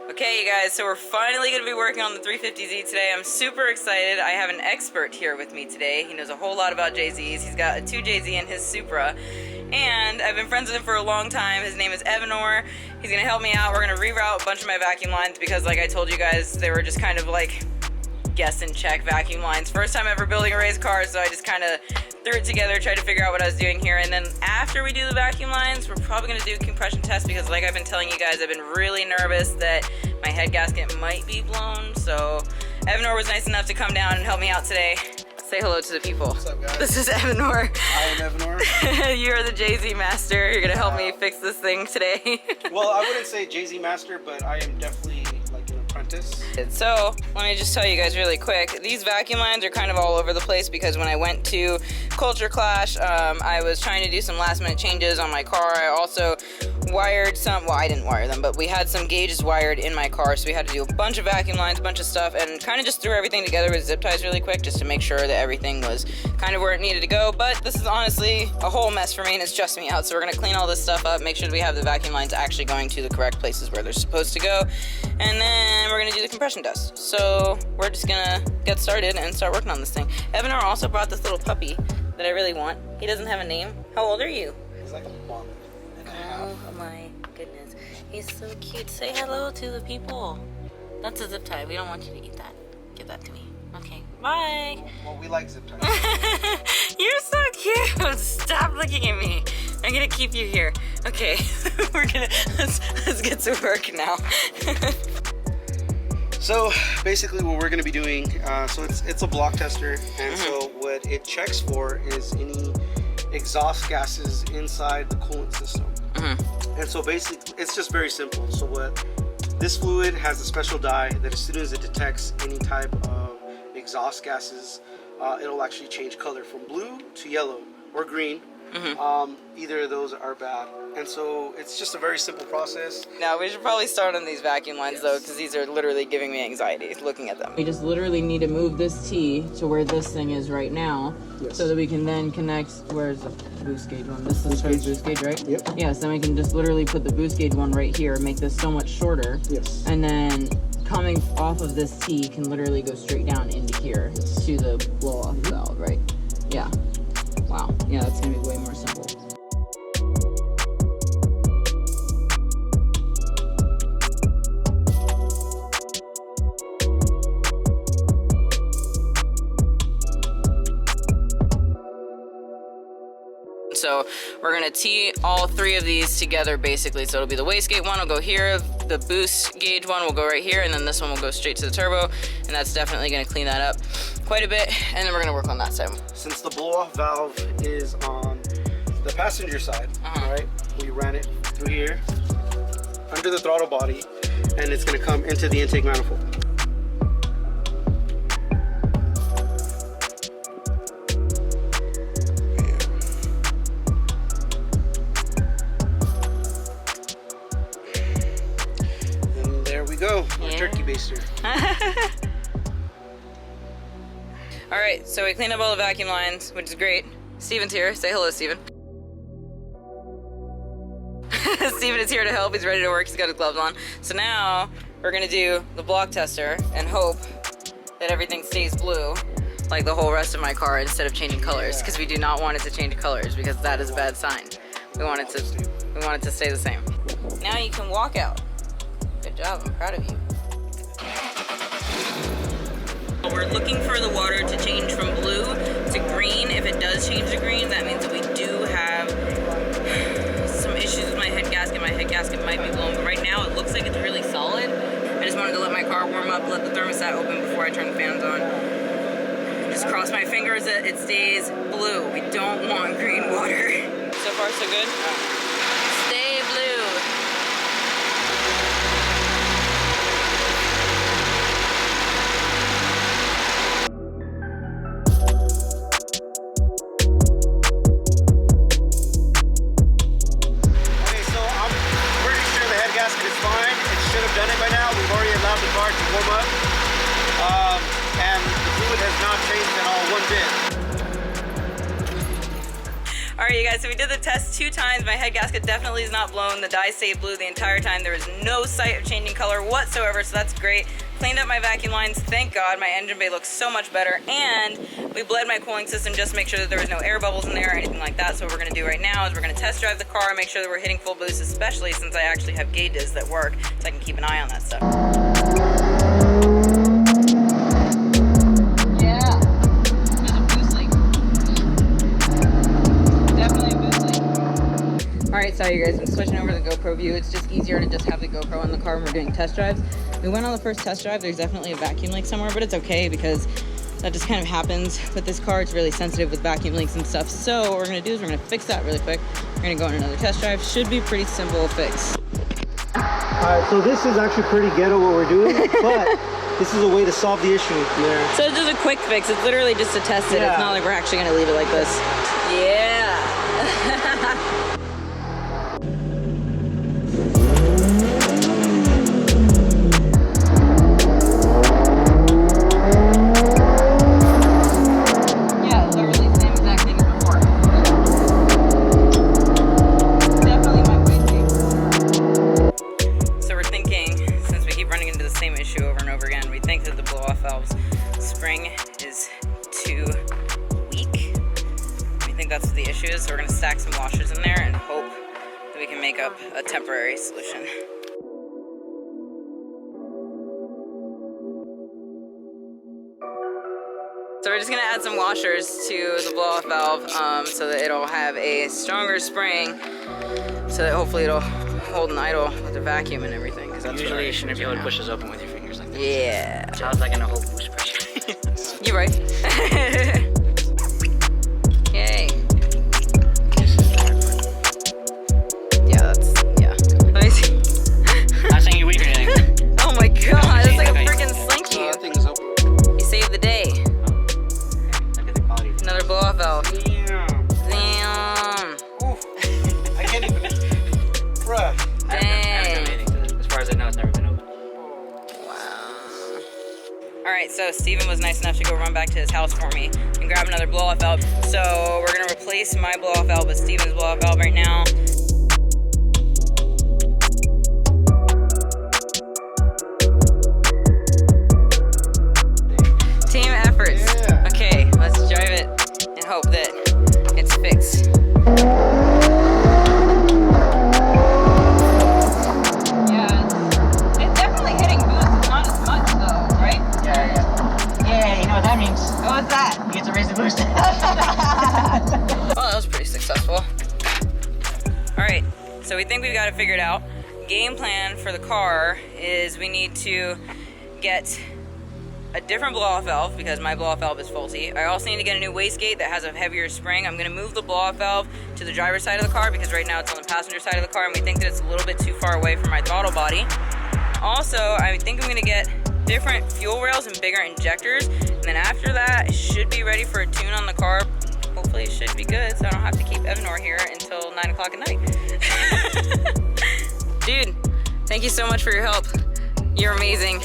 Okay, you guys, so we're finally going to be working on the 350Z today. I'm super excited. I have an expert here with me today. He knows a whole lot about JZs. He's got a 2JZ in his Supra, and I've been friends with him for a long time. His name is HelmetHairr. He's going to help me out. We're going to reroute a bunch of my vacuum lines because, like I told you guys, they were just kind of like guess and check vacuum lines. First time ever building a race car, so I just kind of threw it together, tried to figure out what I was doing here, and then after we do the vacuum lines, we're probably going to do a compression test because, like I've been telling you guys, I've been really nervous that my head gasket might be blown. So HelmetHairr was nice enough to come down and help me out today. Say hello to the people. What's up, guys? This is HelmetHairr. I am HelmetHairr. You're the JZ master. You're going to help me fix this thing today. Well, I wouldn't say JZ master, but I am definitely like an apprentice. So let me just tell you guys really quick, these vacuum lines are kind of all over the place because when I went to Culture Clash, I was trying to do some last minute changes on my car. I also wired some, well, I didn't wire them, but we had some gauges wired in my car, so we had to do a bunch of vacuum lines, a bunch of stuff, and kind of just threw everything together with zip ties really quick just to make sure that everything was kind of where it needed to go. But this is honestly a whole mess for me, and it's stressing me out, so we're going to clean all this stuff up, make sure that we have the vacuum lines actually going to the correct places where they're supposed to go, and then we're going to do the compression test. So we're just going to get started and start working on this thing. HelmetHairr also brought this little puppy that I really want. He doesn't have a name. How old are you? He's like a month and a half. Oh my goodness. He's so cute. Say hello to the people. That's a zip tie. We don't want you to eat that. Give that to me. Okay. Bye. Well, we like zip ties. You're so cute. Stop looking at me. I'm gonna keep you here. Okay. let's get to work now. So basically what we're going to be doing, so it's a block tester, and so what it checks for is any exhaust gases inside the coolant system. And so basically it's just very simple. So what this fluid has a special dye that as soon as it detects any type of exhaust gases, it'll actually change color from blue to yellow or green. Either of those are bad, and so it's just a very simple process. Now we should probably start on these vacuum lines though, because these are literally giving me anxiety looking at them. We just literally need to move this T to where this thing is right now, so that we can then connect. Where's the boost gauge one? This is for the boost gauge, right? Yep. Yeah, so then we can just literally put the boost gauge one right here, make this so much shorter. Yes. And then coming off of this T can literally go straight down into here to the blow off valve, right? Yeah. Wow. Yeah, that's gonna be way more simple. So we're gonna tee all three of these together basically. So it'll be the wastegate one will go here, the boost gauge one will go right here, and then this one will go straight to the turbo, and that's definitely gonna clean that up quite a bit, and then we're gonna work on that side. Since the blow-off valve is on the passenger side, right, we ran it through here, under the throttle body, and it's gonna come into the intake manifold. Go, our turkey baster. All right, so we cleaned up all the vacuum lines, which is great. Steven's here. Say hello, Steven. Steven is here to help. He's ready to work. He's got his gloves on. So now we're gonna do the block tester and hope that everything stays blue like the whole rest of my car instead of changing colors, because we do not want it to change colors because that is a bad sign. We want it to stay the same. Now you can walk out. Good job, I'm proud of you. We're looking for the water to change from blue to green. If it does change to green, that means that we do have some issues with my head gasket. My head gasket might be blown, but right now it looks like it's really solid. I just wanted to let my car warm up, let the thermostat open before I turn the fans on. Just cross my fingers that it stays blue. We don't want green water. So far, so good? Stay blue. Done it by now. We've already allowed the car to warm up, and the fluid has not changed at all one bit. All right, you guys, so we did the test 2 times. My head gasket definitely is not blown. The dye stayed blue the entire time. There was no sight of changing color whatsoever, so that's great. Cleaned up my vacuum lines, thank God. My engine bay looks so much better, and we bled my cooling system just to make sure that there was no air bubbles in there or anything like that. So what we're gonna do right now is we're gonna test drive the car and make sure that we're hitting full boost, especially since I actually have gauges that work, so I can keep an eye on that stuff. Yeah, there's a boost leak. Definitely a boost leak. All right, sorry you guys, I'm switching over to the GoPro view. It's just easier to just have the GoPro on the car when we're doing test drives. We went on the first test drive. There's definitely a vacuum leak somewhere, but it's okay because that just kind of happens with this car. It's really sensitive with vacuum leaks and stuff. So what we're gonna do is we're gonna fix that really quick. We're gonna go on another test drive. Should be pretty simple fix. Alright, so this is actually pretty ghetto what we're doing, but this is a way to solve the issue there. So it's just a quick fix. It's literally just to test it. Yeah. It's not like we're actually gonna leave it like this. Yeah. That's the issue is, so we're going to stack some washers in there and hope that we can make up a temporary solution. So we're just going to add some washers to the blow-off valve so that it'll have a stronger spring, so that hopefully it'll hold an idle with the vacuum and everything. Because that's usually you shouldn't be able to push this open with your fingers like that. Yeah. So how's that going to hold boost pressure? You're right. Yay. Not saying you're weak or anything. Oh my god, it's like a freaking slinky. That thing is open. You saved the day. Look at the quality. Another blow-off valve. Damn. Damn. Oof. I can't even. Bruh. Dang. As far as I know, it's never been open. Wow. Alright, so Steven was nice enough to go run back to his house for me and grab another blow-off valve. So we're gonna replace my blow-off valve with Steven's blow-off valve right now. Team efforts. Yeah. Okay, let's drive it and hope that it's fixed. Yeah, it's definitely hitting boost. It's not as much though, right? Yeah, you know what that means. What's that? You get to raise the boost. Well, that was pretty successful. All right, so we think we've got it figured out. Game plan for the car is we need to get a different blow-off valve because my blow-off valve is faulty. I also need to get a new wastegate that has a heavier spring. I'm gonna move the blow-off valve to the driver's side of the car because right now it's on the passenger side of the car and we think that it's a little bit too far away from my throttle body. Also, I think I'm gonna get different fuel rails and bigger injectors, and then after that, it should be ready for a tune on the car. Hopefully it should be good so I don't have to keep HelmetHairr here until 9 o'clock at night. Dude, thank you so much for your help. You're amazing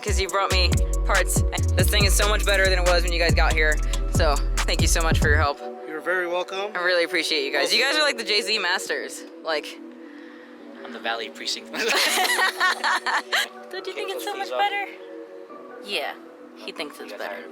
because you brought me parts. This thing is so much better than it was when you guys got here. So thank you so much for your help. You're very welcome. I really appreciate you guys. You guys are like the Jay-Z masters. Like, I'm the Valley Precinct. don't you think it's so much better? Yeah, he thinks it's better.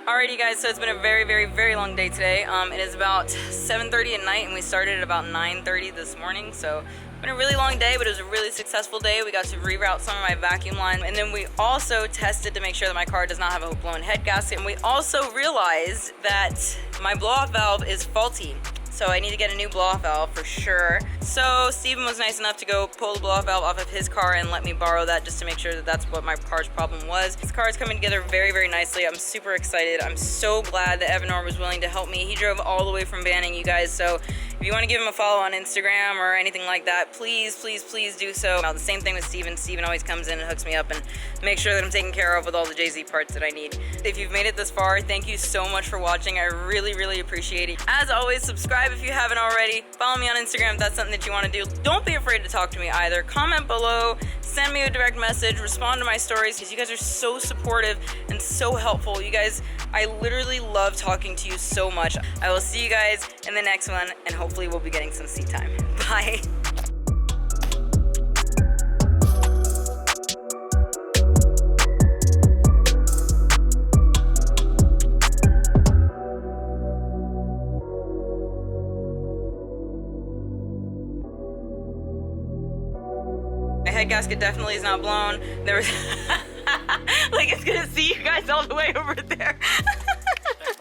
Alrighty guys, so it's been a very, very, very long day today. It is about 7:30 at night and we started at about 9:30 this morning. So it's been a really long day, but it was a really successful day. We got to reroute some of my vacuum line. And then we also tested to make sure that my car does not have a blown head gasket. And we also realized that my blow-off valve is faulty. So I need to get a new blow-off valve for sure. So Steven was nice enough to go pull the blow-off valve off of his car and let me borrow that just to make sure that that's what my car's problem was. His car is coming together very, very nicely. I'm super excited. I'm so glad that HelmetHairr was willing to help me. He drove all the way from Banning, you guys, so If you want to give him a follow on Instagram or anything like that, please, please, please do so. The same thing with Steven. Steven always comes in and hooks me up and makes sure that I'm taken care of with all the Jay-Z parts that I need. If you've made it this far, thank you so much for watching. I really, really appreciate it. As always, subscribe if you haven't already. Follow me on Instagram if that's something that you want to do. Don't be afraid to talk to me either. Comment below, send me a direct message, respond to my stories, because you guys are so supportive and so helpful. You guys, I literally love talking to you so much. I will see you guys in the next one, and hopefully we'll be getting some seat time. Bye. My head gasket definitely is not blown. There was like, it's gonna see you guys all the way over there.